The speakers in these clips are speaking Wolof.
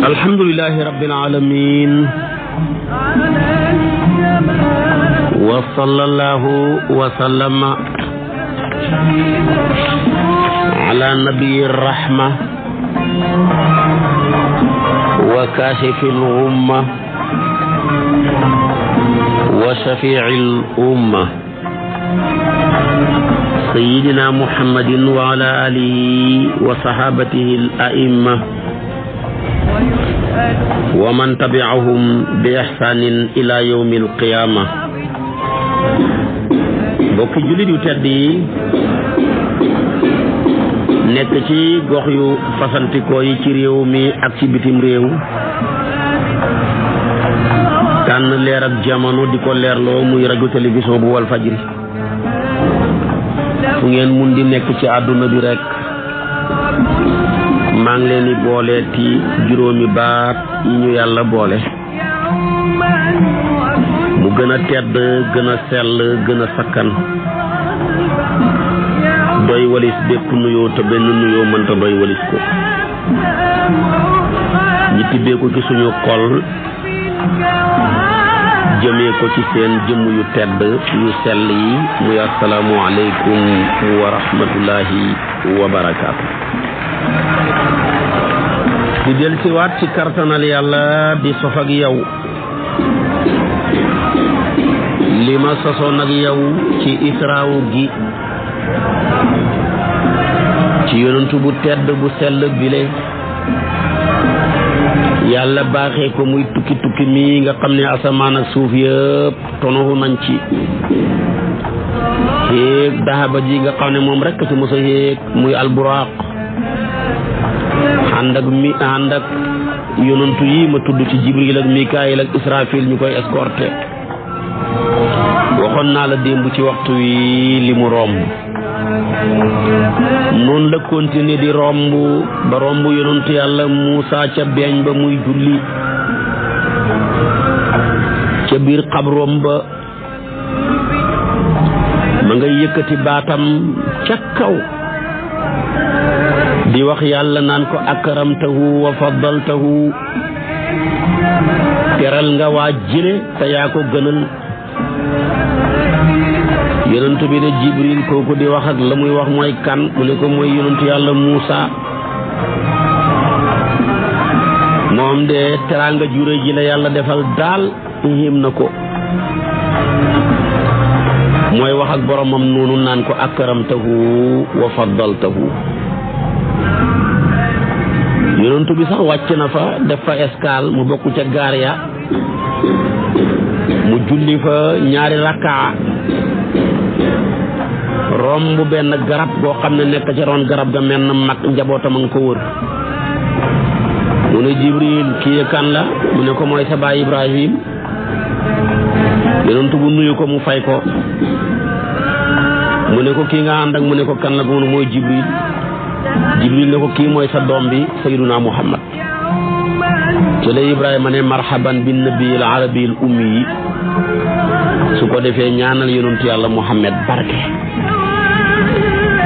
alhamdulillahi rabbil alamin wa sallallahu wa sallama ala nabiyir rahma wa kashifil umma wa shafi'il umma sayyidina muhammadin wa ala alihi wa sahabatihi al a'imma wa man tabi'ahum bi ihsanin ila yawmil qiyamah. mbokki jullit yu tedd yi nekk ci gox yu fasantikoo yi ci réew mi ak ci bitim réew, tànn leer ak jamono di ko leerloo muy rajo télévision bu Walfadjri. fu ngeen mun di nekk ci àdduna bi rek, maa ngi leen di booleeti juróomi baat yi ñu yàlla boole, mu gën a tedd, gën a sell, gën a sakkan, doy walis bépp nuyoo te benn nuyoo mënta doy walis ko. ñi tibbee ko ci suñu xol jëmee ko ci seen jëmm yu tedd yu sell yi, muy assalaamu aleykum wa rahmatullahi wa barakaatu. di del si waat ci kartanal yàlla di sof ak yow li ma sosoon ak yow ci israawu gi ci yonentu bu tedd bu sell bile, yàlla baaxee ko muy tukki tukki mi nga xam ne asamaan ak suuf yëpp tonoxu nañ ci yéeg dahaba ji nga xam ne moom rekk ci mos a yéeg muy alburaaq, ànd ak yonantu yi ma tudd ci jibril ak mikaayil ak israfil ñu koy escorté. waxoon naa la démb ci waxtu wi li mu romb, noonu la continuer di romb ba romb yonantu yàlla Muusa ca beeñ ba muy julli ca biir xabroom ba, ma nga yëkkati baatam ca kaw di wax yàlla naan ko akramtahu wa faddaltahu, teral nga waa jële te yaa ko gënal. yonent bi ne jibril kooku di wax ak la muy wax mooy kan? mu ne ko mooy yonentu yàlla Muusa. moom de teraanga jure ji la yàlla defal daal yéem na ko, mooy wax ak boromam noonu naan ko akramtahu wa faddaltahu. yonentu bi sax wàcc na fa def fa escale, mu bokk ca gaar ya, mu julli fa ñaari rakkaa, romb benn garab boo xam ne nekk ca ron garab ga mel na mag njabootam a nga ko wër. mu ne jibril kii kan la? mu ne ko mooy sa baay Ibrahim. yonentu bu nuyu ko mu fay ko, mu ne ko kii nga ànd ak, mu ne ko kan la? mu ne mooy jibril. jibril ne ko kii mooy sa doom bi sayyiduna Muhammad. ci la Ibrahima ne marhaban bin nabiyil arabiyil ummi yi, su ko defee ñaanal yonentu yàlla Muhammad barke.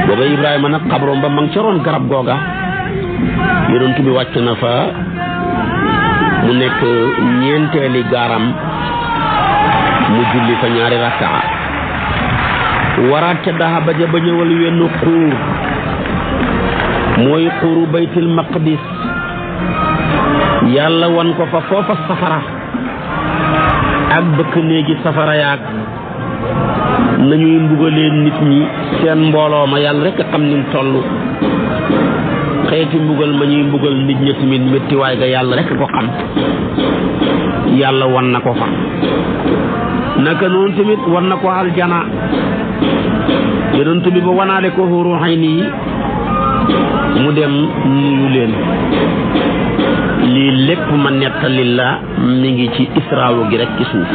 booba Ibrahima nag xabroom ba ma ngi ca roon garab googa, yonentu bi wàcc na fa, mu nekk ñeenteeli gaaram, mu julli fa ñaari rakkaa, waraat ca dahaba ja ba ñëwal wenn xuur, mooy xuuru baytil maqdis. yàlla wan ko fa foofa safara ak bëkk néegi safara yaag nañuy mbugalee nit ñi seen mbooloo ma, yàlla rekk xam ni mu toll. xeeti mbugal ma ñuy mbugal nit ñi tamit méttiwaay ga yàlla rekk ko xam. yàlla wan na ko fa. naka noonu tamit wan na ko aljana, yonent bi ba wanaale ko xuuru xayni yi, mu dem nuyu leen. lii lépp ma nettali la, mi ngi ci israawu gi rek ci suuf.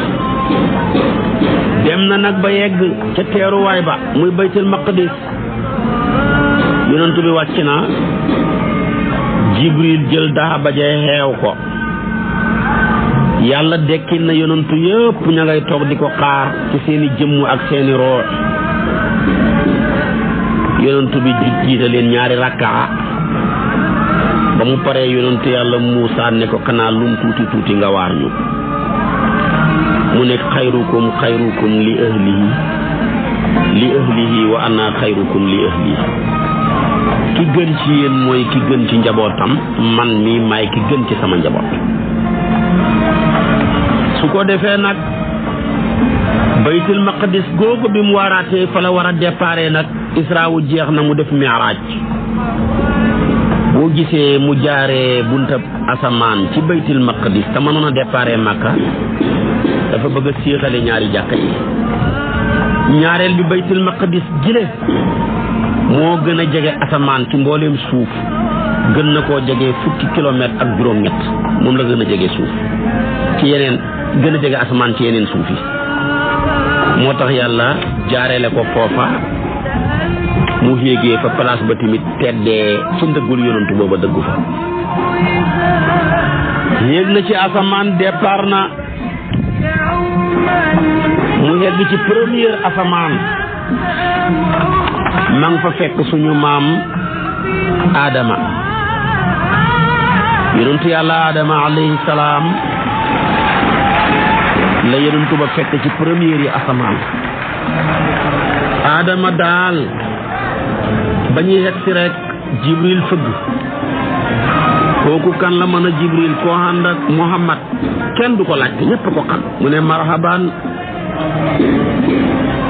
dem na nag ba yegg ca teeruwaay ba muy baytul maqdis, yonent bi wàcc na, jibril jël dahaba ja xeew ko, yàlla dekkil na yonantu yëpp ña ngay toog di ko xaar ci seeni jëmm ak seeni roox yonantu bi jiite leen ñaari rakkaa ba mu paree yonantu yàlla Muusaa ne ko xanaa lum tuuti tuuti nga waar ñu mu ne xayrukum xayrukum li ahlihi wa ana xayrukum li ahli ki gën ci yéen mooy ki gën ci njabootam man mi maay ki gën ci sama njaboot su ko defee nag baytul maqdis googu bi mu waaraatee fa la war a déparé nag israawu jeex na mu def mi'raaj boo gisee mu jaaree buntab asamaan ci baytul maqdis te mënoon a déparé Makka dafa bëgg a séexale ñaari jàkka yi ñaareel bi baytul maqdis jile moo gën a jege asamaan ci mbooleem suuf gën na koo jege fukki kilomètre ak juróom-ñett moom la gën a jege suuf ci yeneen gën a jege asamaan ci yeneen suuf yi moo tax yàlla jaareele ko foofa mu yéegee fa place ba tamit teddee ci ndëggul yonantu booba dëggu fa yéeg na ci asamaan départ na mu yegg ci première asamaan ma nga fa fekk suñu maam Adama yonantu yàlla Adama alayhi salaam la yonantu ba fekk ci première yi asamaan Adama daal ba ñuy yegg si rek Jibril fëgg kooku kan la mën a Jibril koo ànd ak Muhammad kenn du ko laajte ñépp ko xam mu ne marhaban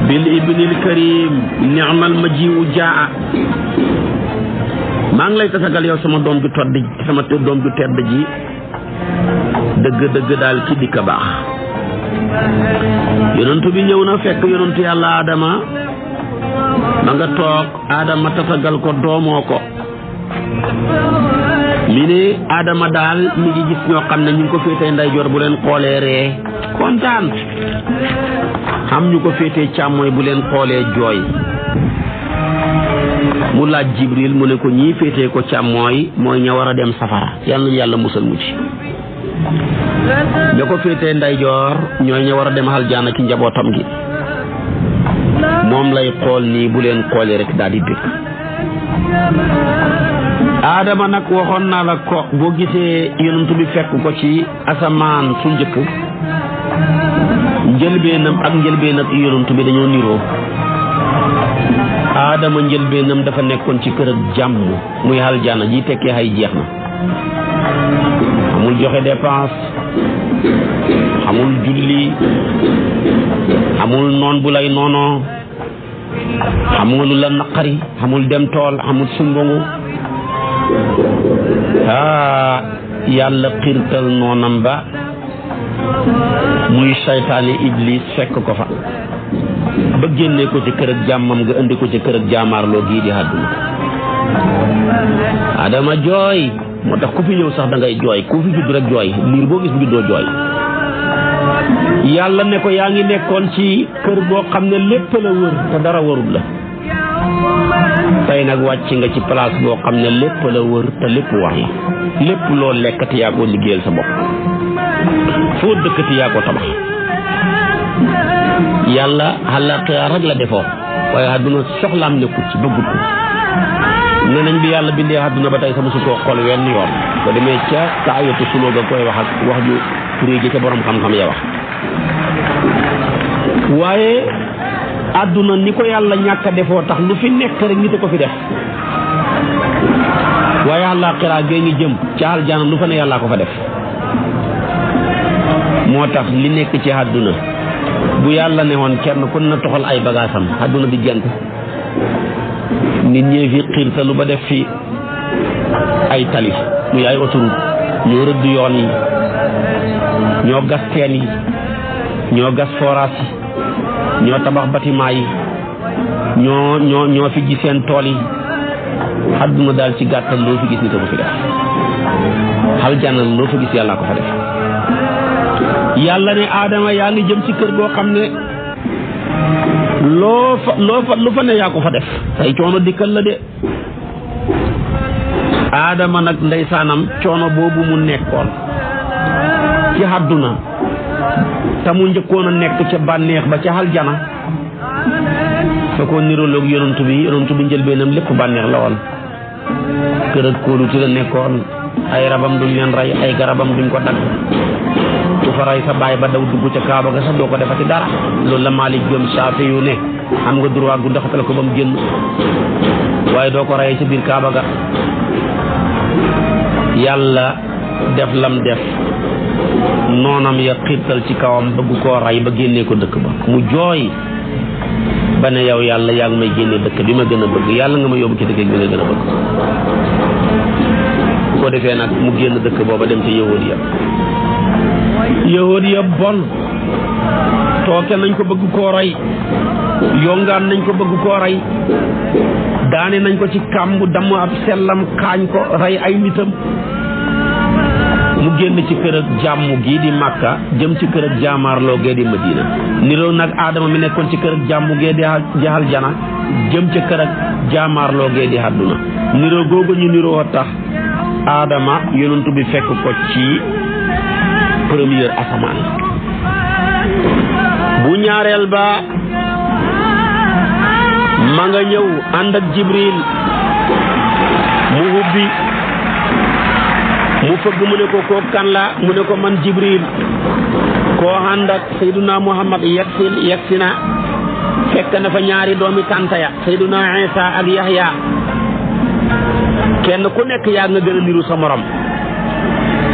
bil ibnil karim ni'mal maji'u jaa maa ngi lay tasagal yow sama doom ju todd sama doom ju tedd ji dëgg daal ci dikk a baax yonentu bi ñëw na fekk yonentu yàlla Adama ma nga toog Adama tasagal ko doomoo ko mi ne Adama daal mi ngi gis ñoo xam ne ñu ngi ko féetee ndeyjoor bu leen xoolee ree kontaan xam ñu ko féetee càmmooy bu leen xoolee jooy mu laaj Jibril mu ne ko ñii féetee ko càmmooy mooy ña war a dem safara yal nañu yàlla musal mu ci ña ko féetee ndeyjoor ñooy ña war a dem aljaana ci njabootam gi moom lay xool nii bu leen xoolee rek daal di dëkk Adama nag waxoon naa la ko boo gisee yonent bi fekk ko ci asamaan su njëkk njëlbeenam ak njëlbeenam yonent bi dañoo niroo Adama njëlbeenam dafa nekkoon ci kër ak jàmm muy aljaana ji tekkee ay jeex na amul joxe dépense amul julli amul noon bu lay noonoo amul lu la naqari amul dem tool amul sumbongu yàlla xirtal noonam ba muy saytaane iblis fekk ko fa ba génne ko ci kër ak jàmmam nga indi ko ci kër ak jaamaarloo gii di àdduna Adama jooy moo tax ku fi ñëw sax da ngay jooy ku fi judd rek jooy liir boo gis bu juddoo jooy yàlla ne ko yaa ngi nekkoon ci kër boo xam ne lépp la wër te dara warul la tey nag wàcc nga ci place boo xam ne lépp la wër te lépp war la lépp loo lekkati yaa ko liggéeyal sa bopp foo dëkkati yaa ko tabax yàlla àllaaxira rek la defoo waaye àdduna soxlaam nekkut ci bëggut ko nee nañ bi yàlla bindee àdduna ba tey sama su koo xool wenn yoon ba demee ca taayatu suloo ga koy wax ak wax ju réy ji ca borom xam-xam ya wax waaye àdduna ni ko yàlla ñàkk a defoo tax lu fi nekk rek nit a ko fi def waaye àllaaxira gee ngi jëm ca aljana lu fa ne yàllaa ko fa def moo tax li nekk ci àdduna bu yàlla ne woon kenn ku na toxal ay bagaasam àdduna di gent nit ñee fi xiirtalu ba def fi ay tali muy ay autoroute ñoo rëdd yoon yi ñoo gas teen yi ñoo gas forage yi ñoo tabax bâtiment yi ñoo fi ji seen tool yi àdduna daal ci gàttal loo fi gis nit a ko fi def aljana loo fa gis yàlla ko fa def yàlla ne Adama yaa ngi jëm ci kër goo xam ne lu fa ne yaa ko fa def say coono dikkal la de Adama nag ndeysaanam coono boobu mu nekkoon ci àdduna te mu njëkkoon a nekk ca bànneex ba ca aljana fa ko nirooloog yonantu bi njëlbeenam lépp bànneex la woon kër ak kóoluti la nekkoon ay rabam duñ leen rey ay garabam duñ ko dagg ku fa rey sa baay ba daw dugg ca kaaba ga sax doo ko defati dara loolu la Maalik gëm Saafi yu ne am nga droit gu doxatal ko ba mu génn waaye doo ko rey ca biir kaaba ga yàlla def lam def noonam ya xiirtal ci kawam bëgg koo rey ba génnee ko dëkk ba mu jooy ba ne yow yàlla yaa ngi may génne dëkk bi ma gën a bëgg yàlla nga ma yóbbu ci dëkk bi nga gën a bëgg bu ko defee nag mu génn dëkk booba dem ci yahud ya bon tooke nañ ko bëgg koo rey yongaan nañ ko bëgg koo rey daane nañ ko ci kàmbu damm ab sellam kaañ ko rey ay nitam mu génn ci kër ak jàmm gii di Makka jëm ci kër ak jaamaarloo gee di Madina niroo nag Aadama mi nekkoon ci kër ak jàmm gee di jaxal jana jëm ca kër ak jaamaarloo gee di àdduna niroo googu ñu niroo tax Aadama yonent bi fekk ko ci première asamaan bu ñaareel ba ma nga ñëw ànd ak Jibril mu hubbi mu fëgg mu ne ko koo kan la mu ne ko man Jibril koo ànd ak Seyduna Muhammad yegsi na fekk na fa ñaari doomi tànta ya Seyduna Isa ak Yahya kenn ku nekk yaa nga gën a niru sa morom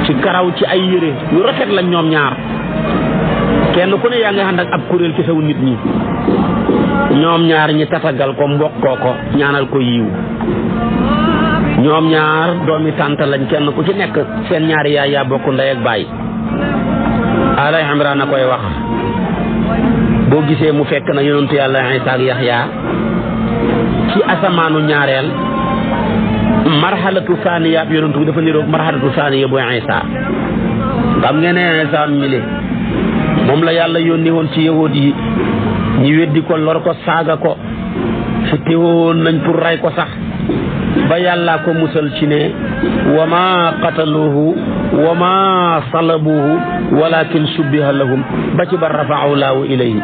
ci karaw ci ay yére yu rafet lañ ñoom ñaar kenn ku ne yaa nga ànd ak ab kuréel ci saw nit ñi ñoom ñaar ñi tatagal ko mbokkoo ko ñaanal ko yiw ñoom ñaar doomi tànta lañ kenn ku ci nekk seen ñaari yaay yaa bokk ndey ak baay Ala Imraan a koy wax boo gisee mu fekk na yonentu yàlla Isa ak Yaxya ci asamaanu ñaareel marhalatu saaniya ab yonentu bi dafa niroog marhalatu saaniya bu Isa xam ngeen ne Isa mile moom la yàlla yónni woon ci yahuud yi ñi weddi ko lor ko saaga ko fi teewoon nañ pour ray ko sax ba yàlla ko musal ci ne wa ma qataluhu wa ma salabuhu walakin subbiha lahum ba ci ba rafa'u laahu ilayhi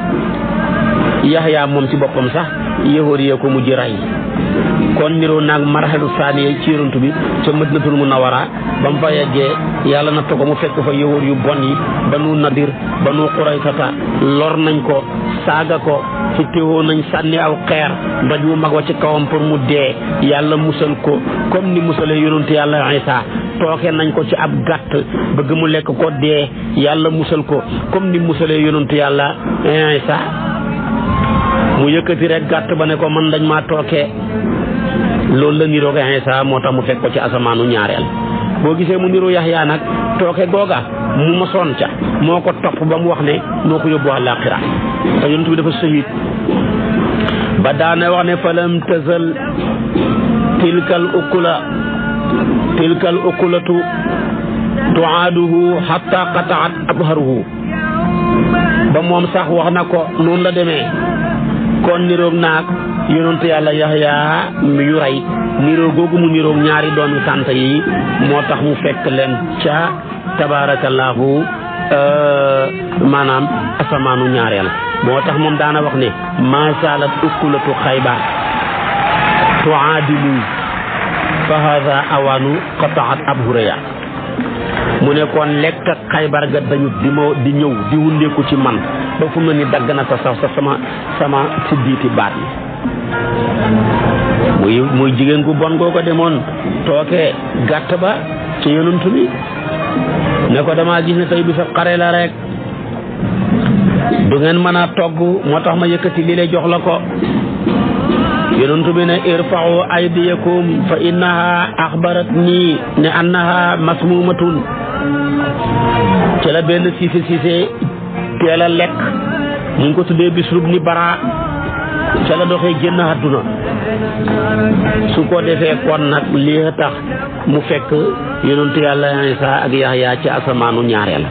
Yaxya moom ci boppam sax yahuud yi ko mujj ray kon niroo naag marhalu saaniya ci yonent bi ca Madinatul Munawwara ba mu fa yeggee yàlla na ko mu fekk fa yahuud yu bon yi Banu Nadir Banu Quraysata lor nañ ko saaga ko fi teewoo nañ sànni aw xeer doj mu mag wa ci kawam pour mu dee yàlla musal ko comme ni musalee yonent yàlla Isa tooke nañ ko ci ab gàtt bëgg mu lekk ko dee yàlla musal ko comme ni musalee yonent yàlla Isa mu yëkkati rek gàtt ba ne ko man dañ maa tooke loolu la niroo Isa moo tax mu fekk ko ci asamaanu ñaareel boo gisee mu niroo Yaxya nag tooke googa mu mosoon ca moo ko topp ba mu wax ne moo ko yóbbu àllaaxira te yonent bi dafa sahid ba daana wax ne falam tazal tilkal ukulatu tuaaduhu hatta qataat abharuhu ba moom sax wax na ko noonu la demee kon niroog naag yonentu yàlla Yaxya mi yu rey niroo googu mu niroog ñaari doomi tànt yi moo tax mu fekk leen ca tabaarakallaahu maanaam asamaanu ñaareel moo tax moom daana wax ne maa zaalat ukulatu Xaybar tuaadilu fa haada awaanu qataat abhuraya mu ne kon lekk ak Xaybar ga dañu di ñëw di wundeeku ci man ba fu mu ne ni dagg na sa sax sama siddiiti baat yi muy jigéen gu bon goo ko demoon tooke gàtt ba ci yonent bi ne ko dama gis ne tey bi sa xare la rek du ngeen mën a togg moo tax ma yëkkati li lay jox la ko yonent bi ne irfa'u aydiyakum fa innaha axbaratni ne annaha masmumatun ci la benn siise teel a lekk ñu ngi ko tuddee Bisrub ni Bara ca la doxee génn àdduna su ko defee kon nag lii tax mu fekk yonentu yàlla Isa ak Yaxya ci asamaanu ñaareel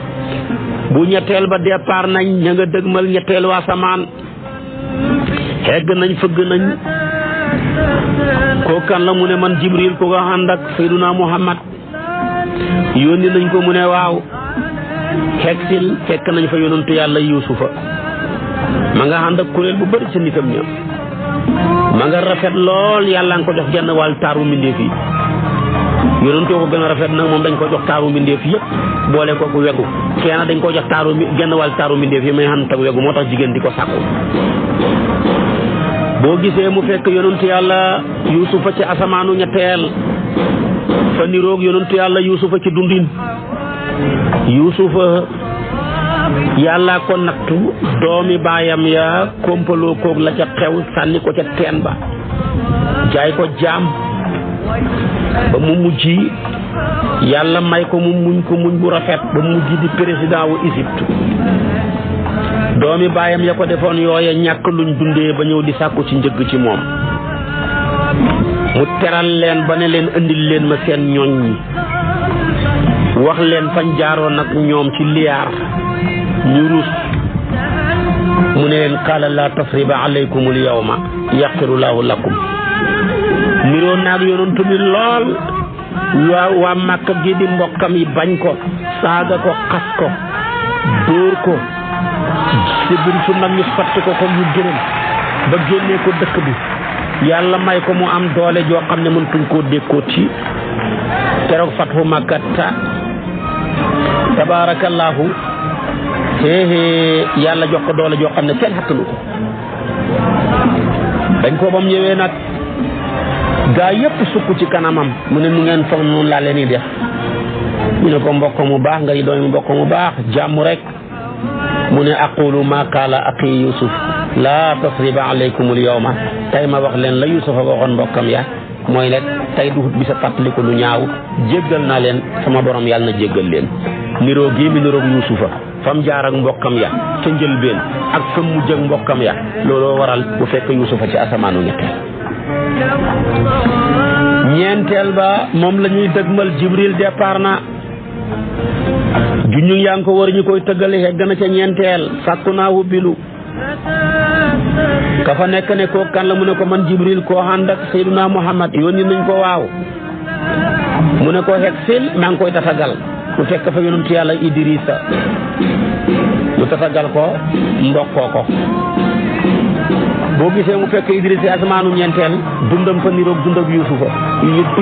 bu ñetteel ba départ nañ ña nga dëgmal ñetteelu asamaan xegg nañ fëgg nañ koo kan la mu ne man Jibril ko nga ànd ak Seyduna Muhammad yónni nañ ko mu ne waaw xegsil fekk nañ fa yonentu yàlla yuusufa ma nga ànd ak kuréel bu bëri ca nitam ña ma nga rafet lool yàlla nga ko jox genn wàll taaru mbindeef yi yonentoo ko gën a rafet nag moom dañ ko jox taaru mbindeef yëpp boole ko wegu kenn dañ ko jox genn wàll taaru mbindeef yi may xam tag wegu moo tax jigéen di ko sàkku boo gisee mu fekk yonentu yàlla yuusufa ci asamaanu ñetteel fa niroog yonentu yàlla yuusufa ci dundin yuusufa yàlla ko nattu doomi baayam ya kompaloo koog la ca xew sànni ko ca teen ba jaay ko jaam ba mu mujj yàlla may ko mu muñ ko muñ bu rafet ba mu mujj di président wu Égypte doomi baayam ya ko defoon yooye ñàkk luñ dundee ba ñëw di sàkku ci njëgg ci moom mu teral leen ba ne leen indil leen ma seen ñoñ ñi wax leen fañ jaaroon nag ñoom ci liyaar ñu rus mu ne leen qaala laa tasriba alaykumul yawma yaxfirullahu lakum niroo naag yonantu bi lool waa Màkka gi di mbokkam yi bañ ko saaga ko xas ko dóor ko sibir su nag ñu fatt ko ko yu gërëm ba génnee ko dëkk bi yàlla may ko mu am doole joo xam ne mëntuñ koo dékkoot ci keroog fathu Makkata tabaarakallaahu yàlla jox ko doole joo xam ne kenn xattalu ko dañ ko bam ñëwee nag gaa yëpp sukk ci kanamam mu ne nu ngeen foog noonu laa leen di def ñu ne ko mbokk mu baax ngay doomi mbokk mu baax jàmm rek mu ne aqulu ma qaala aqi yusuf laa tasriba alaykumul yawma tey ma wax leen la yusufa waxoon mbokkam ya mooy rek tey duhut bi sa fàttaliku lu ñaaw jéggal naa leen sama borom yàlla na jéggal leen niroo gii mi niroog yusufa fam jaar ak mbokkam ya ca njëlbeen ak fam mujj ak mbokkam ya looloo waral bu fekk yusufa ci asamaanu ñeenteel ba moom la ñuy dëgmal jibril départ na juñu yaa ngi ko war ñu koy tëggale hegg na ca ñeenteel sàkku naa wubbilu ka fa nekk ne koo kan la mu ne ko man jibril koo ànd ak sayyiduna muhammad yónni nañ ko waaw mu ne ko hegg sil maa ngi koy tatagal mu fekk fa yonentu yàlla idrisa mu tatagal ko ndokkoo ko boo gisee mu fekk idrisa asamaanu ñeenteel dundam fa niroog dundam yusufa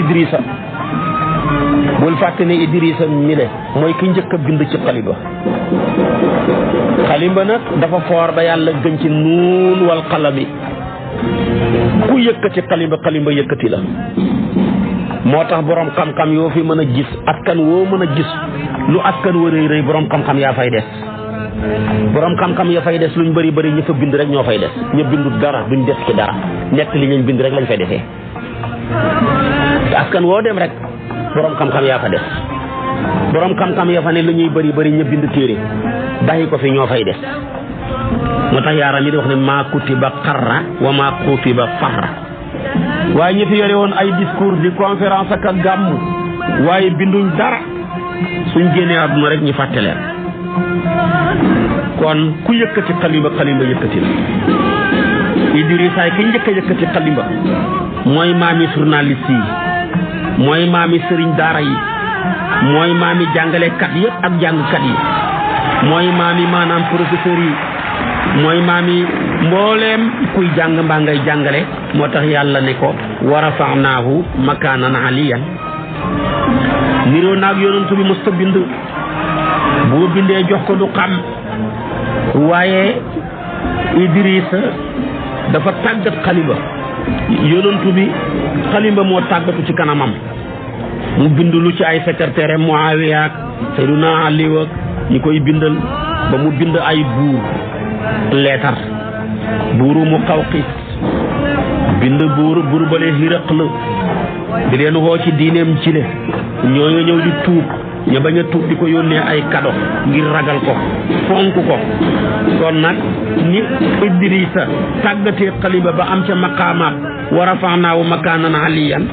idrisa bul fàtte ne idrisa mi le mooy ki njëkk a bind ci xalimba nag dafa foor ba yàlla gën ci nuun wal xalami ku yëkkati xalimba yëkkati la moo tax borom xam-xam yoo fi mën a gis askan woo mën a gis lu askan wa rëy rëy borom xam-xam yaa fay des borom xam-xam ya fay des luñ bëri bëri ñi fa bind rek ñoo fay des ña bindut dara duñ des ci dara nekk li ñu bind rek lañ fay defee te askan woo dem rek borom xam-xam yaa fa des borom xam-xam ya fa ne lu ñuy bëri bëri ña bind téere bàyyi ko fi ñoo fay des moo tax yaaram yi di wax ne maa kutiba xarra wa maa kutiba farra waaye ñi fi yore woon ay discours di conférence ak gàmmu waaye binduñ dara suñ génnee àdduna rek ñu fàtte leen kon ku yëkkati xalimba yëkkati la Idrissa ki njëkk a yëkkati xalimba mooy maami journaliste yi mooy maami sëriñ daara yi mooy maami jàngalekat yëpp ak jàngkat yi mooy maami maanaam professeur yi mooy maami mbooleem kuy jàng mbaa ngay jàngale moo tax yàlla ne ko wa rafa'naahu makaanan aliyan niroo naag yonent bi mos ta bind boo bindee jox ko du xam waaye Idrissa dafa tàggat xalimba yonentu bi xalimba moo tàggatu ci kanamam mu bind lu ci ay secrétaire Muawiya ak Sayyiduna Ali ak ñi koy bindal ba mu bind ay buur leetar buuru Muqawqis bind buur bale Hiraql di leen woo ci diineem ci le ñooñu ñëw di tuub ña bañ a tuub di ko yónnee ay kado ngir ragal ko fonk ko kon nag ni Idrissa tàggatee xalimba ba am ca maqaamaat wa rafa'naahu makaanan aliyan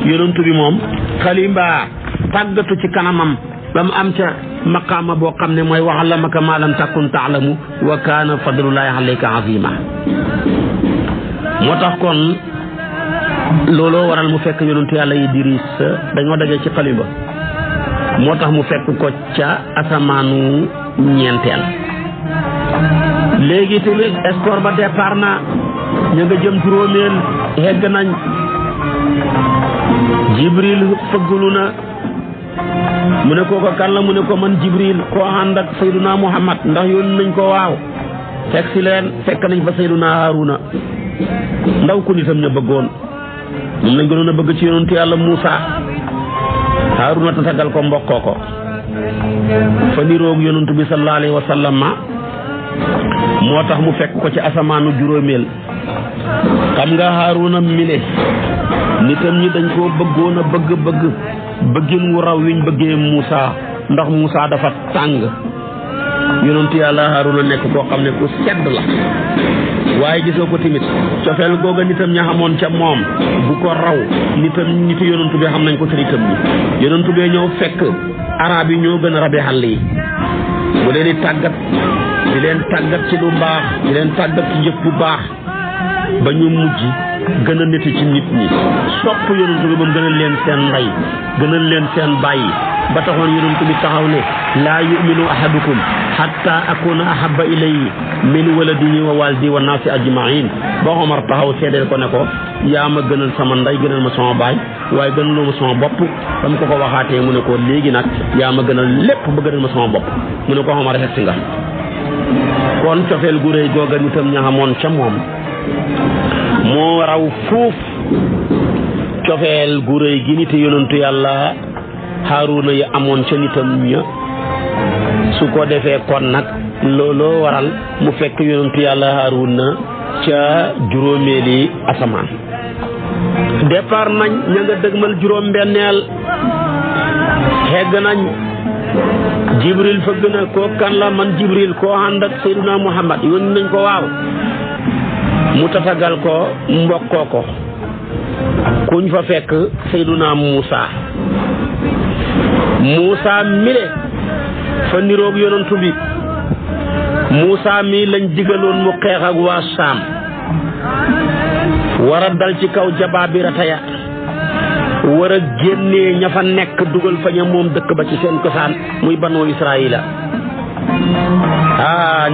yonentu bi moom xalimba tàggatu ci kanamam ba mu am ca maqaama boo xam ne mooy wa 'allamaka maa lam takun ta'lamu wa kaana fadlullaahi 'alayka 'aziima moo tax kon looloo waral mu fekk yonentu yàlla Idrissa dañoo daje ci xalimba moo tax mu fekk ko ca asamaanu ñeenteel. léegi tamit espoir ba départ na ña nga jëm juróomeel hegg nañ. Jibril fëggulu na mu ne ko kan la mu ne ko man Jibril koo ànd ak Sayyiduna Muhammad ndax yónni nañ ko waaw fekk si leen fekk nañ fa Sayyiduna Haruna ndaw ku nitam ña bëggoon moom lañ gënoon a bëgg ci yonentu yàlla Muusa. Haruna tatagal ko mbokkoo ko fa niroog yonentu bi sallallahu alayhi wa sallam moo tax mu fekk ko ci asamaanu juróomeel. xam nga Haruna mile nitam ñi dañ koo bëggoon a bëggin wu raw wiñ bëggee Muusa ndax Muusa dafa tàng. yonentu yàlla Haruna nekk koo xam ne ku sedd la waaye gisoo ko tamit cofeel googa nitam ña xamoon ca moom bu ko raw nitu yonentu bi xam nañ ko ca nitam ñi. yonentu bee ñëw fekk arab yi ñoo gën a rabe xàll yi bu leen di tàggat di leen tàggat ci lu baax di leen tàggat ci jëf bu baax ba ñu mujj gën a neti ci nit ñi sopp yonentu bi ba mu gënal leen seen ndey gënal leen seen bàyyi ba taxoon yonentu bi taxaw ne laa yuminu ahadukum hatta akuna ahabba ilayhi min waladihi wa walidi wa naasi ajmain ba Omar taxaw seedeel ko ne ko yaa ma gënal sama ndey gënal ma sama baay waaye gënaloo ma sama bopp ba mu ko waxaatee mu ne ko léegi nag yaa ma gënal lépp ba gënal ma sama bopp mu ne ko Omar xet si nga. kon cofeel gu rëy googa nitam ña xamoon ca moom moo raw fuuf cofeel gu rëy gi nit yonentu yàlla Haruna yi amoon ca nitam ña. su ko defee kon nag looloo waral mu fekk yonentu yàlla Haruna ca juróomeeli asamaan. départ nañ ña nga dëgmal juróom benneel hegg nañ. Jibril fëgg na koo kan la man Jibril koo ànd ak Sayyiduna Muhammad yónni nañ ko waaw mu tatagal ko mbokkoo ko kuñ fa fekk Sayyiduna Muusa mile fa niroog yonantu bi Muusa mi lañ digaloon mu xeex ak waa Saam war a dal ci kaw Jabaabirata ya war a génnee ña fa nekk dugal fa ña moom dëkk ba ci seen cosaan muy Banu Israila.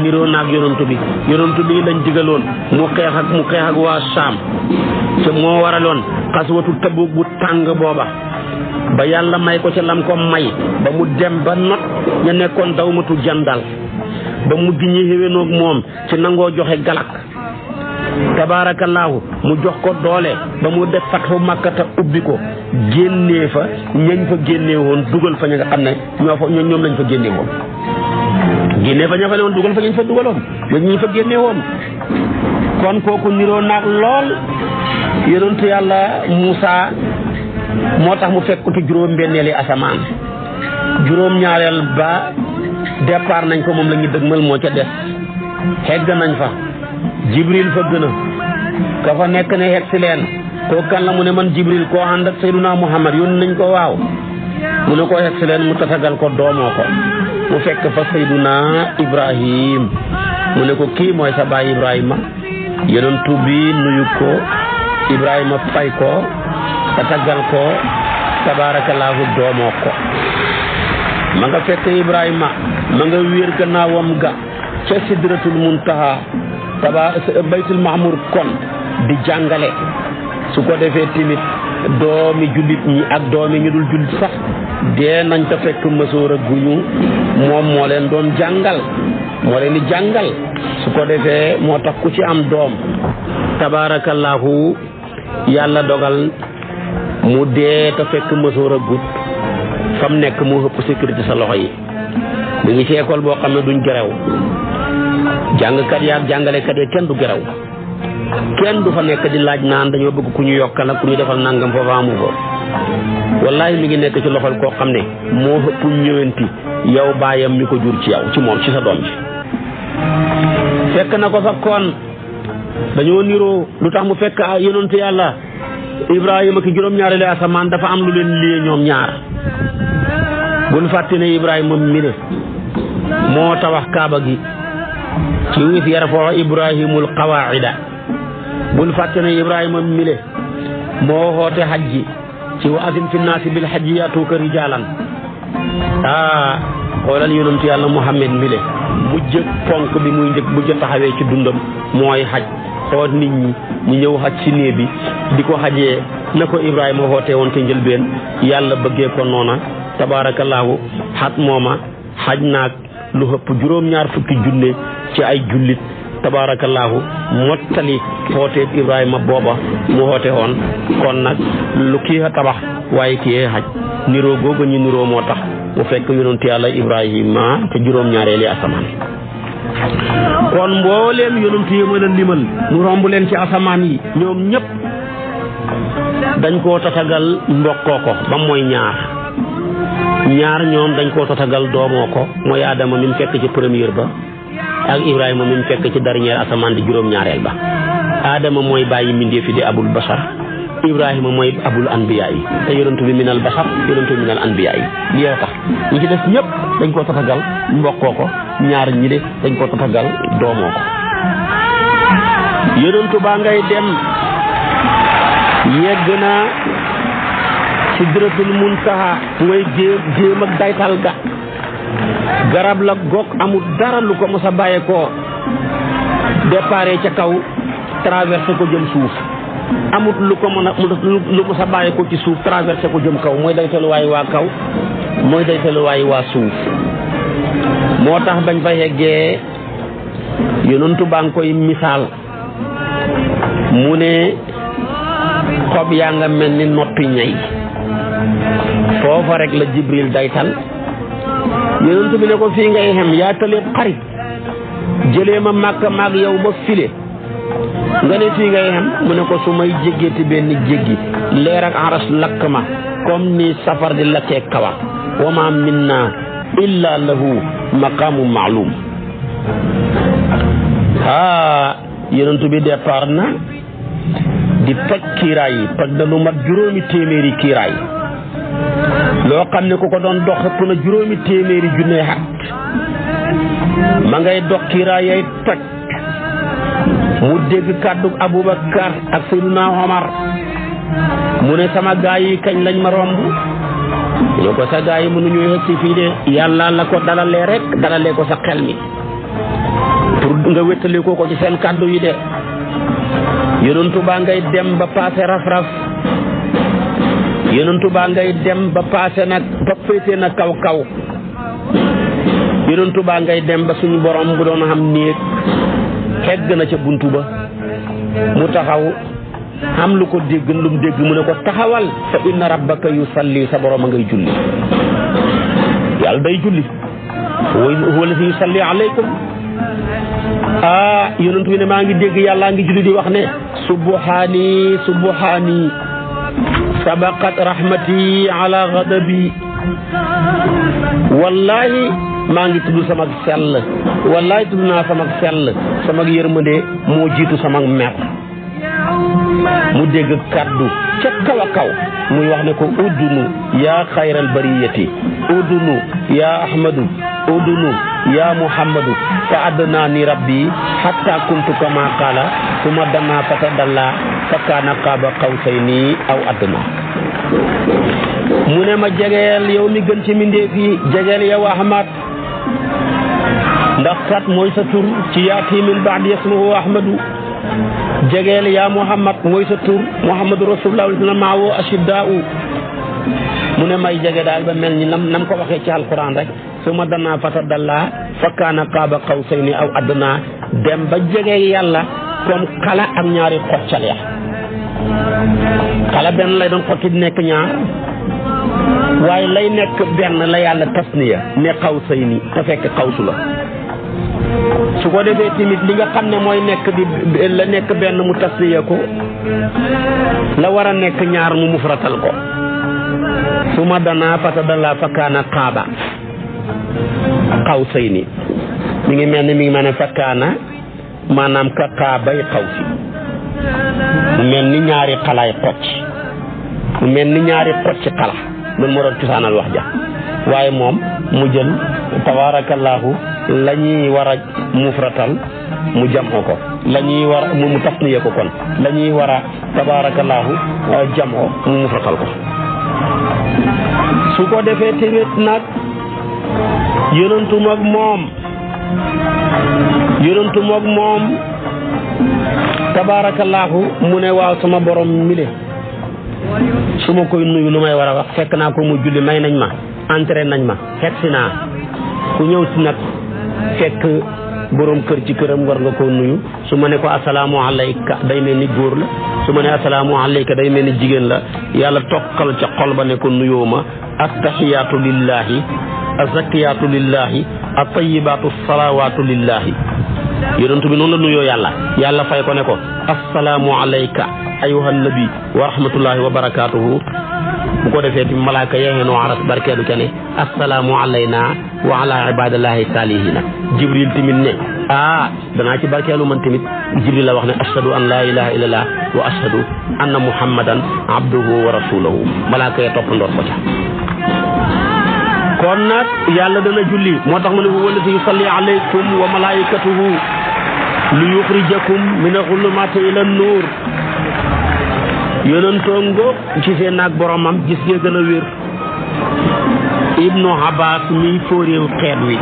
niroo naag yonantu bi lañ digaloon mu xeex ak waa Saam te moo waraloon xaswatu Tabuk bu tàng booba ba yàlla may ko ca lam ko may ba mu dem ba not ña nekkoon dawmatu jandal ba mujj ñi xéwénoog moom ci nangoo joxe galak tabaarakallaahu mu jox ko doole ba mu def fatxu Makkata ubbi ko génnee fa ñañ fa génnee woon dugal fa ña nga xam ne ñoom lañ fa génnee woon génnee fa ña fa ne woon dugal fa ñañ fa dugaloon ñi fa génnee woon kon kooku niroo naag lool yonentu yàlla Muusa moo tax mu fekk ci juróom benneeli asamaan juróom ñaareel ba départ nañ ko moom la ñu dëgmal moo ca des hegg nañ fa Jibril fa gën a ka fa nekk ne hegg si leen koo kan la mu ne man Jibril koo ànd ak Sayyiduna Muhammad yónni nañ ko waaw mu ne ko hegg si leen mu tatagal ko doomoo ko mu fekk fa Sayyiduna Ibrahim mu ne ko kii mooy sa baay Ibrahima yonentu bi nuyu ko Ibrahima fay ko tatagal ko tabaarakallaahu doomoo ko ma nga fekk Ibrahima ma nga wéer gannaawam ga ca sidratul muntaha baytul mahmur kon di jàngale su ko defee tamit doomi jullit ñi ak doomi ñu dul jullit sax dee nañ ta fekk mësoor a guñu moom moo leen doon jàngal moo leen di jàngal su ko defee moo tax ku ci am doom tabaarakallaahu yàlla dogal mu dee ta fekk mësoor a gut fam nekk mu ëpp sécurité sa loxo yi mu ngi ci école boo xam ne duñ gerew jàngkat yi ak jàngalekat yi kenn du gerew kenn du fa nekk di laaj naan dañoo bëgg ku ñu yokkal ak ku ñu defal nangam foofa amu fa wallahi mi ngi nekk ci loxol koo xam ne moo ëpp ñëwanti yow baayam mi ko jur ci yow ci moom ci sa doom ji fekk na ko fa kon dañoo niroo lu tax mu fekk yonentu yàlla Ibrahima ki juróom-ñaareelu asamaan dafa am lu leen liyee ñoom ñaar bul fàtte ne Ibrahima mi ne moo tabax kaaba gi ci wis yarfa'u Ibrahimul qawaa'ida bul fàtte ne Ibrahima mi ne moo xoote hajji ci wa azim fi naasi bil hajji yaatuuka rijaalan xoolal yonentu yàlla Muhammad mi le mujj ponk bi muy njëkk bu taxawee ci dundam mooy xaj xool nit ñi ñu ñëw xaj si néeg bi di ko xajee na ko Ibrahima xoote woon ca njëlbeen yàlla bëggee ko noona tabaarakallaahu xat mooma xaj naag lu ëpp juróom-ñaar fukki junne ci ay jullit tabaarakallaahu mottali xooteet Ibrahima booba mu xoote woon kon nag lu kii a tabax waaye kii xaj niroo googu ñu niroo moo tax mu fekk yonent yàlla Ibrahima te juróom-ñaareeli asamaan kon mbooleem yonent yi mën a limal mu romb leen ci asamaan yi ñoom ñëpp dañ koo tatagal mbokkoo ko ba mooy ñaar ñoom dañ koo tatagal doomoo ko mooy Adama mi mu fekk ci première ba ak Ibrahima mi mu fekk ci dernière asamaan di juróom-ñaareel ba Adama mooy bàyyi mbindéef fi di abul bashar Ibrahima mooy abul anbiya yi te yonentu bi minal bashar yonentu bi minal anbiya yi lii tax ñi ci des ñëpp dañ koo tatagal mbokkoo ko ñaar ñi de dañ koo tatagal doomoo ko yonentu baa ngay dem yegg na sidratul muntaha mooy géem ak daytal ga garab la goog amul dara lu ko mos a bàyyee koo déparé ca kaw traversé ko jëm suuf amut lu ko mën a lu mos a bàyyee ko ci suuf traversé ko jëm kaw mooy daytaluwaayu waa kaw mooy daytaluwaayu waa suuf moo tax bañ fa yeggee yonentu baa ngi koy misaal mu ne xob yaa nga mel ni noppi ñay foofa rek la Jibril daytal yonent bi ne ko fii ngay xem yaa taleeb xarit jëlee ma màkk maag yow ba file nga ne fii ngay xem mu ne ko su may jéggeeti benn jéggi leer ak aras lakk ma comme ni safar di lakkee kawar wa ma minna illa lahu maqaamu maalum yonent bi départ na di toj kiiraay yi toj na lu mat juróomi téeméeri kiiraay loo xam ne ku ko doon dox ëpp na juróomi téeméeri junne xat ma ngay dox kiiraay yay toj mu dégg kàddu Abubakar ak Seydina Omar mu ne sama gaay yi kañ lañ ma romb mu ne ko sa gaay yi mënuñu yegg si fii de yàlla la ko dalalee rek dalalee ko sa xel mi pour nga wéttali ko ci seen kàddu yi de yonentu baa ngay dem ba paase raf-raf yonentu baa ngay dem ba paase nag ba féete na kaw yonentu baa ngay dem ba suñu borom bu doon xam néeg xegg na ca buntu ba mu taxaw xam lu ko dégg lu mu dégg mu ne ko taxawal fa inna rabbaka yusalli sa borom a ngay julli yàlla day julli huwa allazi yusalli alaykum yonentu bi ne maa ngi dégg yàllaa ngi julli di wax ne subhaani sabaqat rahmati ala ghadabi wallahi maa ngi tudd sama sell wallahi tudd naa sama sell sama yërmande moo jiitu sama mer mu dégg kaddu ca kaw a kaw muy wax ne ko udunu yaa xayral bariyati udunu yaa ahmadu udunu yaa muhammadu fa adna ni rabbi hatta kuntu kama qala suma dana fatadalla fa kaana qaaba qawsayni aw adna mu ne ma jegeel yow mi gën ci mbindeef yi jegeel yow ahmad ndax kat mooy sa tur ci yaati min ba'di ismuhu ahmadu jegeel yaa muhammad mooy sa tur muhammadu rasulullah na maawoo ashiddaa'u mu ne may jege daal ba mel ni nam ko waxee ci alquran rek su ma danaa fatadalla fa kaana qaaba qawsayni aw adna dem ba jege yàlla comme xala ak ñaari xoccal ya xala benn lay doon xotti di nekk ñaar waaye lay nekk benn la yàlla tasniya ne qawsayni te fekk qawsu la su ko defee tamit li nga xam ne mooy nekk di la nekk benn mu tasniya ko la war a nekk ñaar mu mufratal ko su ma danaa fatadalla fa kaana qaaba qawsayni mi ngi mel ni mi ngi ma ne fa kaana maanaam ka qaabay qawsi mu mel ni ñaari xalaay xocc mu mel ni ñaari xocc xala loolu moo doon cosaanal wax ja waaye moom mu jël tabaarakallaahu la ñuy war a mufratal mu jamoo ko la ñuy war mu tasniya ko kon la ñuy war a tabaarakallaahu jamoo mu mufratal ko su ko defee tamit nag yonentu moog moom tabaarakallaahu mu ne waaw sama borom mile su ma koy nuyu lu may war a wax fekk naa ko mu julli may nañ ma entré nañ ma xet si naa ku ñëw si nag fekk borom kër ci këram war nga koo nuyu su ma ne ko asalaamu alayka day mel ni góor la su ma ne asalaamu alayka day mel ni jigéen la yàlla tokkal ca xol ba ne ko nuyoo ma attahiyaatu lillahi azakiyatu lillahi at-tayyibatu salawatu lillahi yonent bi noonu la nuyoo yàlla fay ko ne ko assalaamu alayka ayyuhan nabi wa rahmatullahi wa barakatuhu bu ko defee ti malaaka yeenoo aras barkeelu ca ne assalaamu alayna wa ala ibadillahi salihina jibril tamit ne danaa ci barkeelu man tamit jibril la wax ne ashhadu an la ilaha illallah wa ashhadu anna muhammadan abduhu wa rasuluhu malaaka ya topp ndoor ko ca kon nag yàlla dana julli moo tax mu ne wallati yusalli alaykum wa malaikatuhu li yuxrijakum min al-zulumati ila an-nur yonentoo ngoog ci seen naag boromam gis ngeen gën a wér ibnu Abbas mi fóoréew xeet wi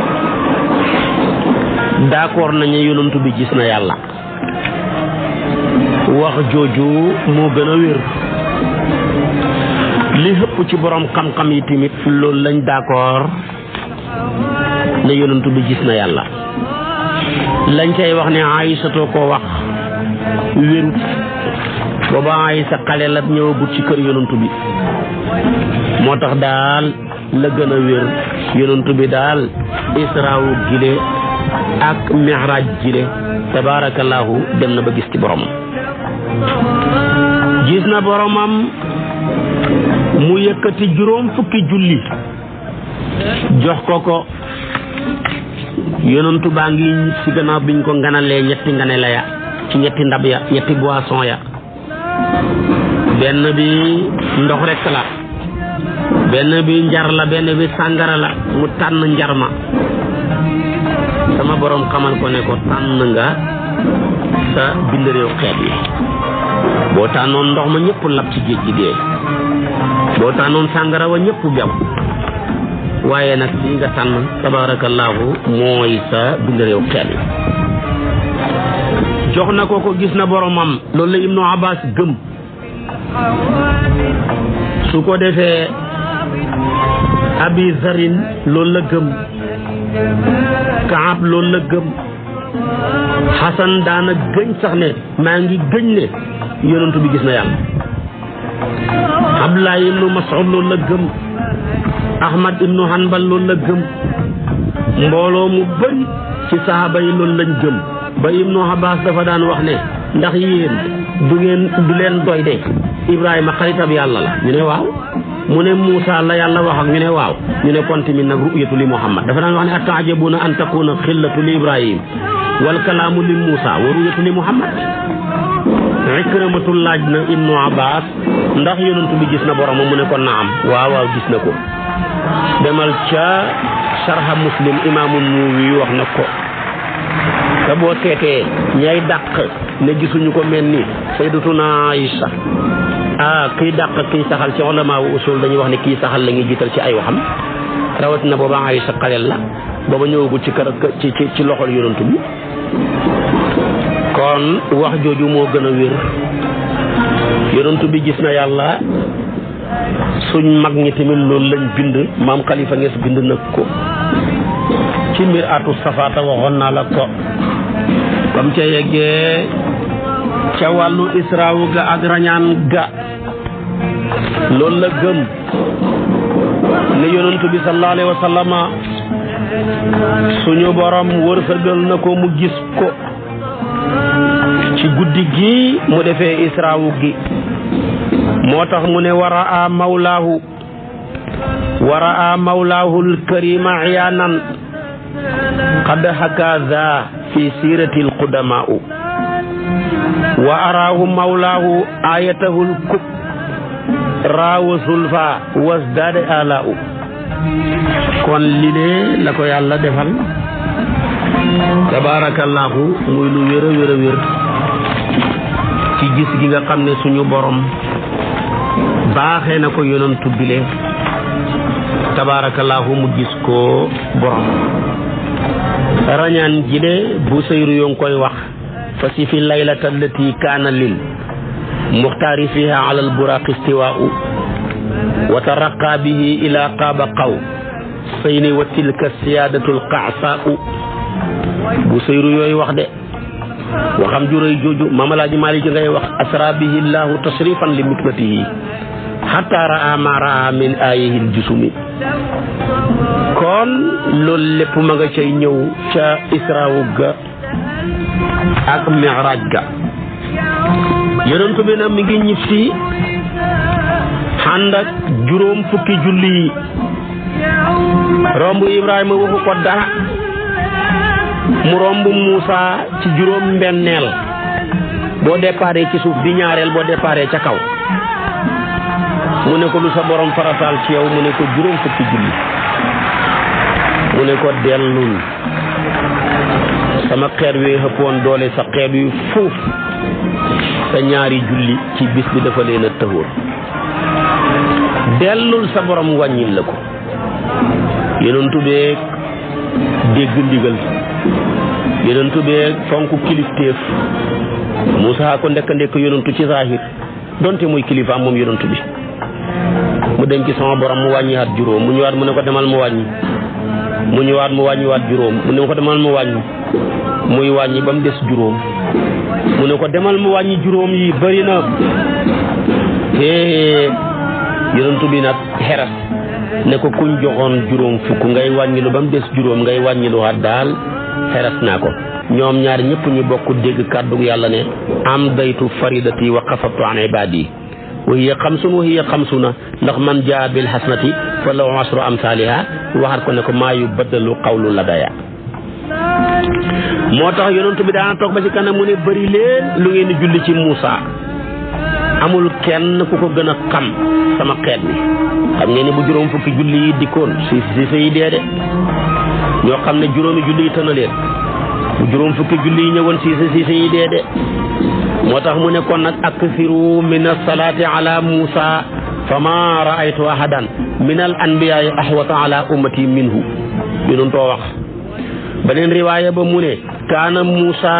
d'accord nañu yonentu bi gis na yàlla wax jooju moo gën a wér li ëpp ci borom xam-xam yi tamit loolu lañ d'accord ne yonentu bi gis na yàlla lañ cay wax ne Aysatoo ko wax wérut booba Aysa xale la ñëwagut ci kër yonentu bi moo tax daal la gën a wér yonentu bi daal israawu gile ak mi'raaj gile tabaarakallaahu dem na ba gis ci boromam gis na boromam mu yëkkati juróom fukki julli jox ko yonentu baa ngi ci gannaaw biñ ko nganalee ñetti nganale ya ci ñetti ndab ya ñetti boisson ya benn bi ndox rek la benn bi njar la benn bi sàngara la mu tànn njar ma sama borom xamal ko ne ko tànn nga sa bind réew xeet yi boo tànnoon ndox ma ñëpp lab ci géej gi dee boo tànnoon sàngara wa ñëpp bew waaye nag li nga tànn tabaarakallaahu mooy sa bind réew xeet yi jox na ko gis na boromam loolu la Ibnu Abbas gëm su ko defee Abi Zarin loolu la gëm Kaab loolu la gëm Xasan daana gëñ sax ne maa ngi gëñ ne yonentu bi gis na yàlla Abdullah ibnu Mas'ud loolu la gëm Ahmad ibnu Hanbal loolu la gëm mbooloo mu bëri ci saxaaba yi loolu lañ gëm ba Ibnu Abbas dafa daan wax ne ndax yéen du leen doy de Ibrahima xaritab yàlla la ñu ne waaw mu ne Muusa la yàlla wax ak ñu ne waaw ñu ne kon tamit nag ru'yatu li Muhammad dafa daan wax ne ata'jabuna an takuna xillatu li Ibrahim wal kalaamu li Muusa wa ru'yatu li Muhammad Ikrimatul laaj na Ibnu Abbas ndax yonent bi gis na borom mu ne ko naam waaw gis na ko demal ca Sharh Muslim imaamu Nawawi wax na ko te boo seetee ñay dàq ne gisuñu ko mel ni Sayyidatuna Aïcha kii dàq kii saxal ci ulama wu usul dañuy wax ne kii saxal la ñuy jiital ci ay waxam rawatina booba Aïcha xaleel la booba ñëwagul ci kër ci loxol yonent bi kon wax jooju moo gën a wér yonent bi gis na yàlla suñ mag ñi tamit loolu lañ bind maam Khalifa Niass bind na ko ci Mir'atu Safaata waxoon naa la ko comme ca yeggee ca wàllu israawu ga ak rañaan ga loolu la gëm ne yonent bi sallallahu alayhi wa sallama suñu borom wërsëgal na ko mu gis ko ci guddi gi mu defee israawu gi moo tax mu ne waraa mawlaahu al-karima iyaanan qad hakaza fi sirati al-qudamaa'u wa araahu mawlaahu ayatahu al-kubra wa zulfa wasdaada alaa'u kon lile la ko yàlla defal tabaarakallaahu muy lu wér a wér ci gis gi nga xam ne suñu borom baaxee na ko yonantu bile tabarakallahu mu gis ko borom rañaan ji de bu sayru yo koy wax fa si fi laylata allati kana lil muxtaari fiha ala al buraq istiwa'u wa taraqa bihi ila qaba qaw sayni wa tilka siyadatu al qa'sa'u bu sayru yoy wax de waxam juray joju mamalaaji malik ngay wax asra bihi allah tasrifan li mikmatihi hatta ra'a ma ra'a min ayhi al jusumi kon loolu lépp ma nga cay ñëw ca israawu ga ak mi'raaj ga yonent bi nag mi ngi ñib si ànd ak juróom fukki julli yi romb Ibrahima waxu ko dara mu romb Muusa ci juróom mbenneel boo déparé ci suuf di ñaareel boo déparé ca kaw mu ne ko lu sa borom farataal ci yow mu ne ko juróom fukki julli mu ne ko dellul sama xeet wi xëppoon doole sa xeet wi fuuf sa ñaari julli ci bis bi dafa leen a tëwoon dellul sa borom wàññil la ko yonentu beeg dégg ndigal yonentu beeg fonk kilifteef Muusaa ko ndekk yonentu ci saahir donte muy kilifaam moom yonentu bi mu dem ci sama borom mu wàññiwaat juróom mu ñëwaat mu ne ko demal mu wàññi mu ñëwaat mu wàññiwaat juróom mu ne ko demal mu wàññi muy wàññi ba mu des juróom mu ne ko demal mu wàññi juróom yi bëri na yonentu bi nag xeras ne ko kuñ joxoon juróom fukk ngay wàññilu ba mu des juróom ngay wàññilu waat daal xeras naa ko ñoom ñaar ñëpp ñu bokk dégg kàddu yàlla ne am daytu faridati wa xafaftu an ibadi wa hiya xamsun wa hiya xamsuna ndax man jaa bil hasanati fa lahu ashru amsaliha waxat ko ne ko maa yu baddalu qawlu ladaya moo tax yonent bi daana toog ba ci kanam mu ne bëri leen lu ngeen di julli ci Muusa amul kenn ku ko gën a xam sama xeet bi xam ngeen ni bu juróom fukki julli yi dikkoon si yi dee de ñoo xam ne juróomi julli yi tëna leen bu juróom fukki julli yi ñëwoon si yi dee de moo tax mu ne kon nag akthiru min as-salati ala Musa fama ra'aytu ahadan min al-anbiya'i ahwata ala ummati minhu yonun too wax beneen riwaaya ba mu ne kaana Musa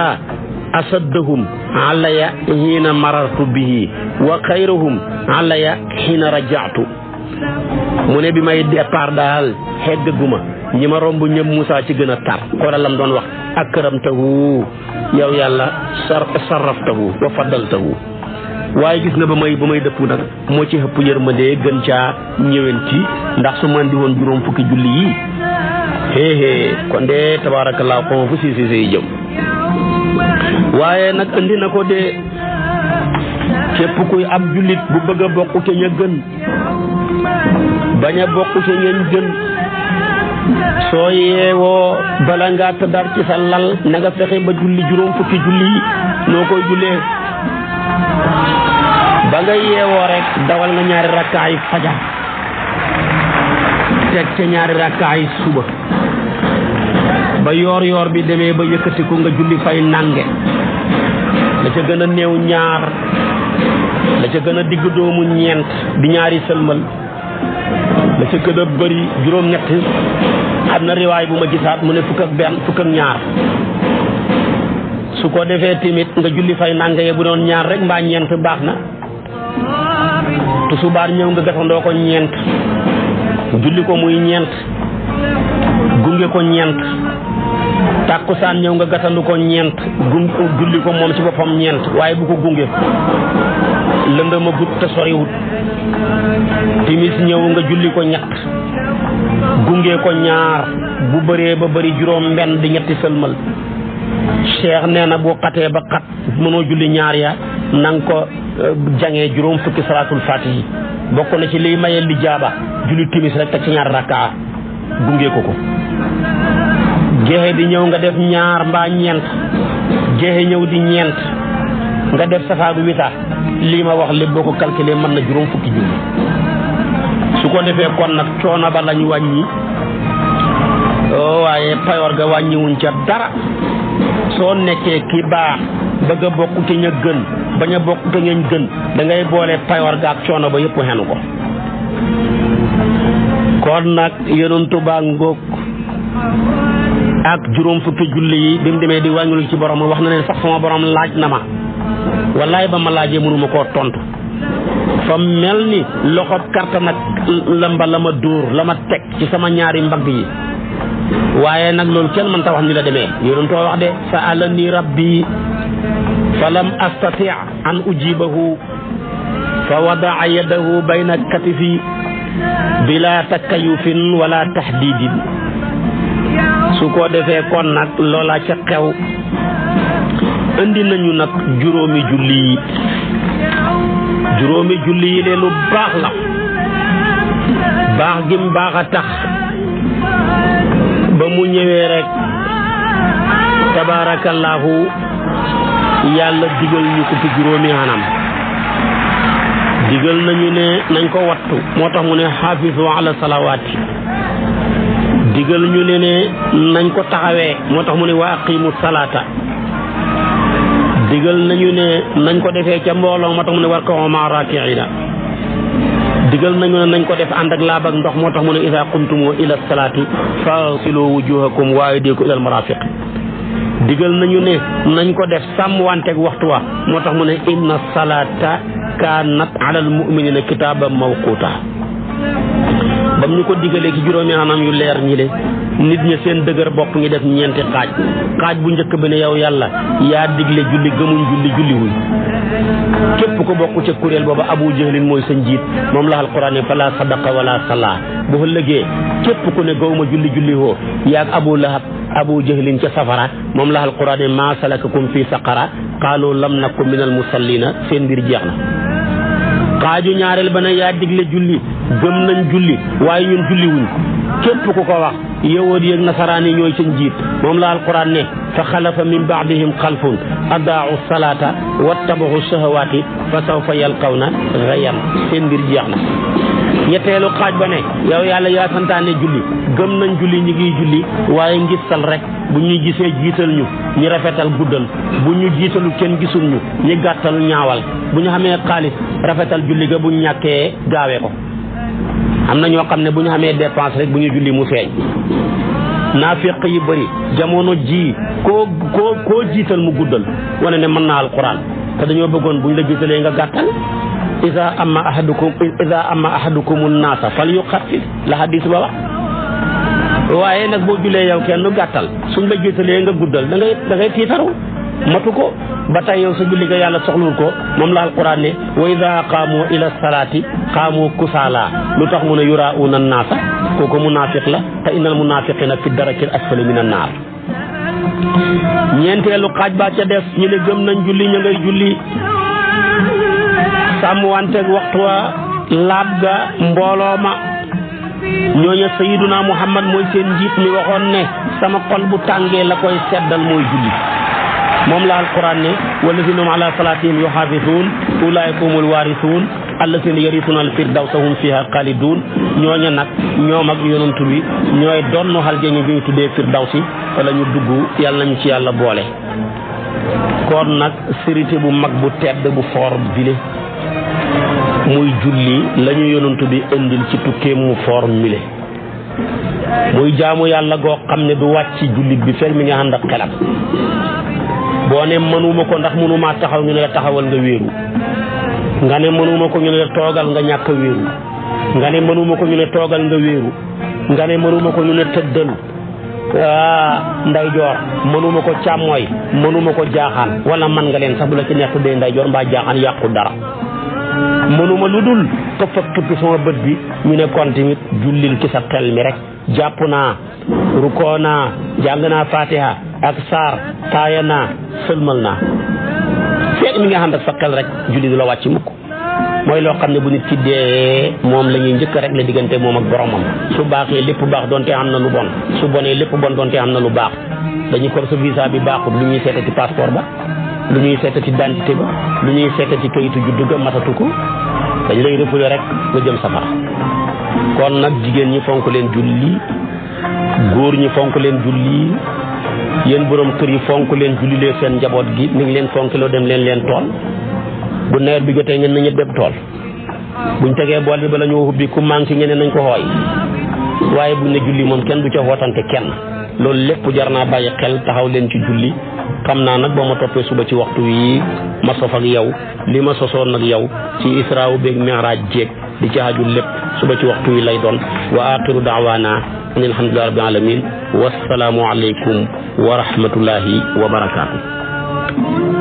asaddahum alaya hiina marartu bihi wa xayruhum alaya hiina raja'tu mu ne bi may départ daal xeggaguma ñi ma romb ñëpp Musa ci gën a tar xoolal lam doon wax akramtahu yow yàlla sarraftahu wa faddaltahu waaye gis nga ba may dëpp nag moo ci ëpp yërmande gën caa ñëwenti ndax su man di woon juróom fukki julli yi kon de tabaarakallaa xoma fu si yi jëm waaye nag andi na ko de képp kuy ab jullit bu bëgg a bokk ca ña gën bañ a bokk ca ñañ gën soo yeewoo bala ngaa tëddar ci sa lal na nga fexe ba julli juróom fukki julli yi noo koy jullee ba nga yeewoo rek dawal nga ñaari rakkaay fajar teg ca ñaari rakkaay suba ba yoor bi demee ba yëkkatiku nga julli fay nange la ca gën a néew ñaar la ca gën a digg doomu ñeent di ñaari sëlmal la ca gën a bëri juróom-ñett am na riwaay bu ma gisaat mu ne fukk ak ñaar su ko defee timit nga julli fay nange ye bu doon ñaar rek mbaa ñeent baax na tusubaar ñëw nga gatandoo ko ñeent julli ko muy ñeent gunge ko ñeent tàkkusaan ñëw nga gatandu ko ñeent julli ko moom ci boppam ñeent waaye bu ko gunge lëndama gut te soriwut timis ñëw nga julli ko ñett gunge ko ñaar bu bëree ba bëri juróom mbenn di ñetti sëlmal cheikh nee na boo xatee ba xat mënoo julli ñaar ya nang ko jangee juróom fukki salaatul faatihi bokk na ci liy mayee li jaaba julli timis rek teg ci ñaar rakkaa gunge ko gexe di ñëw nga def ñaar mbaa ñeent gexe ñëw di ñeent nga def safaagu wita lii ma wax lépp boo ko calculé mën na juróom fukki julli su ko defee kon nag coono ba lañ wàññi waaye payoor ga wàññiwuñ ca dara soo nekkee ki baax bëgg a bokk te ña gën bañ a bokk te ñañ gën da ngay boole payoor ga ak coono ba yëpp xenu ko kon nag yonentu baa ngóog ak juróom fukki julli yi bi mu demee di wàññul ci borom wax na ne sax sama borom laaj na ma wallaay ba ma laajee mënuma koo tontu fa mel ni loxob karta nag lamba la ma dóor la ma teg ci sama ñaari mbagg yi waaye nag loolu kenn mën ta wax ni la demee yonentoo wax de sa'alani rabbi falam astati' an ujibahu fa wada'a yadahu bayna katifi bila takayufin wala tahdidin su ko defee kon nag loola ca xew indi nañu nag juróomi julli yi leen lu baax la baax gim baax a tax ba mu ñëwee rek tabaarakallaahu yàlla digal ñu ko ci juróomi anam digal nañu ne nañ ko wattu moo tax mu ne xaafisu ala salawaati digal ñu ne nañ ko taxawee moo tax mu ne wa aqimu salaata digal nañu ne nañ ko defee ca mbooloo moo tax mu ne warka'u ma'a raaki'iina digal nañu ne nañ ko def ànd ak laab ak ndox moo tax mu ne izaa qumtum ila salaati faghsilu wujuhakum wa aydiyakum ila al-maraafiq digal nañu ne nañ ko def sàmm wanteeg waxtu wa moo tax mu ne inna salaata kaanat ala al-mu'miniina kitaaban mawquuta bam ñu ko digalee ci juróomi anam yu leer ñi le nit ñi seen dëgër bopp ngi def ñeenti xaaj bu njëkk bi ne yow yàlla yaa digle julli gëmuñ julli wuñ képp ko bokk ca kuréel booba Abu Jahlin mooy sa njiit moom la alquran ne fala sadaqa wala salla bu fa lëgee képp ku ne gawma julli woo yaag Abu Lahab Abu Jahlin ca safara moom la alquran ne ma salakakum fi saqara qaalu lam naku minal musallina seen mbir jeex na xaaju ñaareel ba ne yaa digle julli gëm nañ julli waaye ñun julli wuñ képp ku ko wax yahuud yi ak nasaraan yi ñooy seen njiit moom la alquran ne fa xalafa min baadihim xalfun adaau salata wattabaxu shahawaati fa sawfa yalqawna gayyan seen mbir jeex na ñetteelu xaaj ba ne yow yàlla yaa santaane julli gëm nañ julli ñi ngi julli waaye ngistal rek bu ñu gisee jiital ñu ñi rafetal guddal bu ñu jiitalu kenn gisul ñu ñi gàttal ñaawal bu ñu xamee xaalis rafetal julli ga bu ñu ñàkkee gaawee ko am na ñoo xam ne bu ñu xamee dépense rek bu ñu julli mu feeñ naafiq yi bëri jamono ji koo jiital mu guddal wane ne mën naa alquran te dañoo bëggoon bu ñu la jiitalee nga gàttal ida ama ahadukum an-naasa fal yuxaffif la hadis ba wax waaye nag boo julee yow kenn gàttal suñ la jiitalee nga guddal da ngay tiitaru matu ko ba tey yow sa julli nga yàlla soxlul ko moom la alquran ne wa ida qaamu ila salaati qaamu kusaala lu tax mu ne yuraa'uuna an-naasa kooku munaafiq la te innal munaafiqiina fi darakil asfali min an-naar ñeenteelu xaaj ba ca des ñu ne gëm nañ julli ñu ngay julli sàmm wanteeg waxtu wa laab ga mbooloo ma ñooña sayiduna muhammad mooy seen njiit mi waxoon ne sama xol bu tàngee la koy seddal mooy julli moom la alquran ne wallazina hum ala salatihim yuhafizun ulaika humul warithun allazina yarithuna al firdawsa hum fiha xaalidun ñooña nag ñoom ak yonantu bi ñooy donnu aljanna bi ñu tuddee firdawsi wala ñu dugg yàlla nañu ci yàlla boole kon nag sérité bu mag bu tedd bu foor bile muy julli lañu yonantu bi indil ci tukkee mu foor mile muy jaamu yàlla goo xam ne du wàcc jullit bi fekk mi nga ànd ak xelam boo ne mënuma ko ndax mënumaa taxaw ñu ne la taxawal nga wéeru nga ne mënuma ko ñu ne la toogal nga ñàkk a wéeru nga ne mënuma ko ñu ne toogal nga wéeru nga ne mënuma ko ñu ne tëddal ndeyjoor mënuma ko càmmooy mënuma ko jaaxaan wala man nga leen sax bu la ci neex tuddee ndeyjoor mbaa jaaxaan yàqu dara mënuma lu dul këpp ak këpp sama bët bi ñu ne kon tamit jullil ci sa xel mi rek jàpp naa rukoo naa jàng naa fatiha ak saar taaya naa sëlmal naa fekk mi nga xam ak sa xel rek julli du la wàcc mukk mooy loo xam ne bu nit ci dee moom la ñuy njëkk rek la diggante moom ak boromam su baaxee lépp baax donte am na lu bon su bonee lépp bon donte am na lu baax dañuy ko sa visa bi baaxul lu ñuy seetati passeport ba lu ñuy seetati identité ba lu ñuy seetati kayitu juddu ga matatu ko dañ lay refoulé rek nga jëm safara kon nag jigéen ñi fonk leen julli góor ñi fonk leen julli yéen borom kër yi fonk leen julli leen seen njaboot gi ni ngi leen fonkiloo dem leen tool bu nawet bi jotee ngeen na ñëpp dem tool buñ tegee bool bi bala ñu ubbi ku manqué ñeneen nañ ko xooy waaye bu ne julli moom kenn du ca wootante kenn loolu lépp jar naa bàyyi xel taxaw leen ci julli xam naa nag ba ma toppee suba ci waxtu yi ma sof ak yow li ma sosoon nag yow ci israa beeg mi'raaj jéeg di ci aju lépp suba ci waxtu yi lay doon wa axiru daawaana an alhamdulillahi rabbil alamin wassalaamu aleykum wa rahmatullahi wa barakaatu